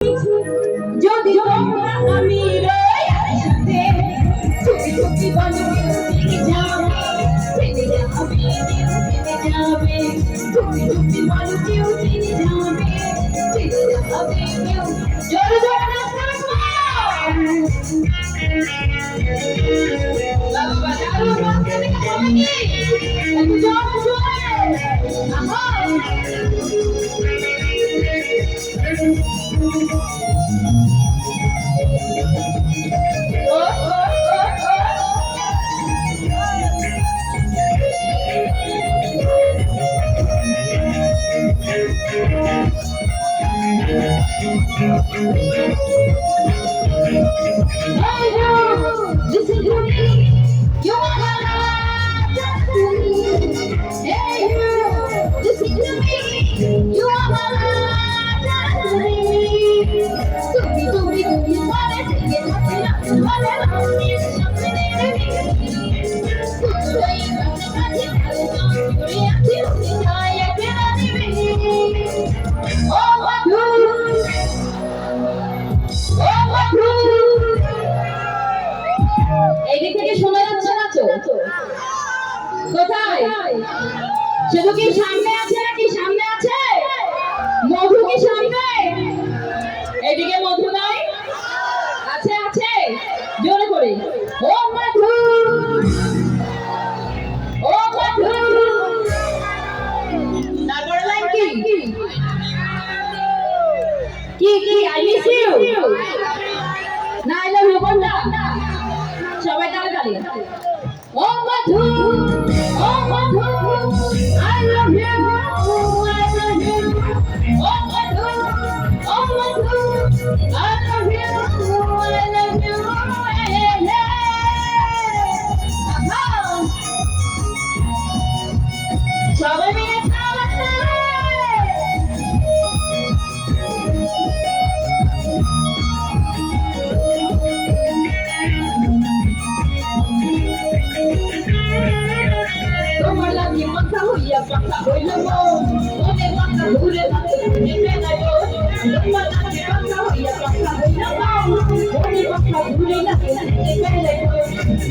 যদি তোমরা আমি রই একসাথে চুপি চুপি বলো ফিরে যাবে ফিরে যাবে ফিরে যাবে চুপি চুপি বলো কেউ ফিরে যাবে ফিরে যাবে কেউ জোরে জোরে নাচো বাবা দারুণ নাচতে দেখা হবে কি একটু জোরে জোরে আহা Hey you, listen to me. You are my love. Hey you, listen to me. You are my love. Tumi tumi tumi wale sige thakila wale rami shamne rebi. Kutoi kati kati kati kati kaya kera dibi. Oh madhu. এদিক থেকে শোনা যাচ্ছে না তো কোথায় শুধু কি সামনে আছে নাকি সামনে আছে মধু কি সামনে এদিকে মধু নাই আছে আছে জোরে করে ও মধু ও মধু তারপরে লাইন কি আই মিস ইউ না আই লাভ ইউ বন্ধা সবাই তালে তালে ও মধু আই লাভ ইউ ও মধু আই লাভ ইউ সবাই মিলে তালে তালে তোমার লাগি মাথা হইয়া পাতা হইল মনে মাথা ঘুরে নেবে না গো তোমার লাগি মাথা হইয়া পাতা হইল মনে মাথা ঘুরে নেবে না গো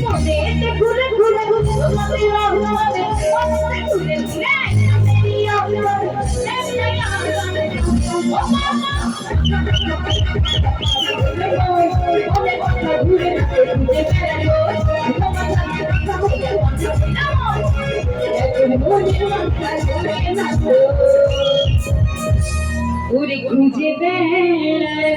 মনে এতে ঘুরে ঘুরে তোমাদের রহমতে মনে ঘুরে ঘুরে আমি আমার ও মামা মনে মাথা ঘুরে নেবে না গো তোমার লাগি মাথা হইয়া পাতা উড়ে খুঁজে বেড়ায়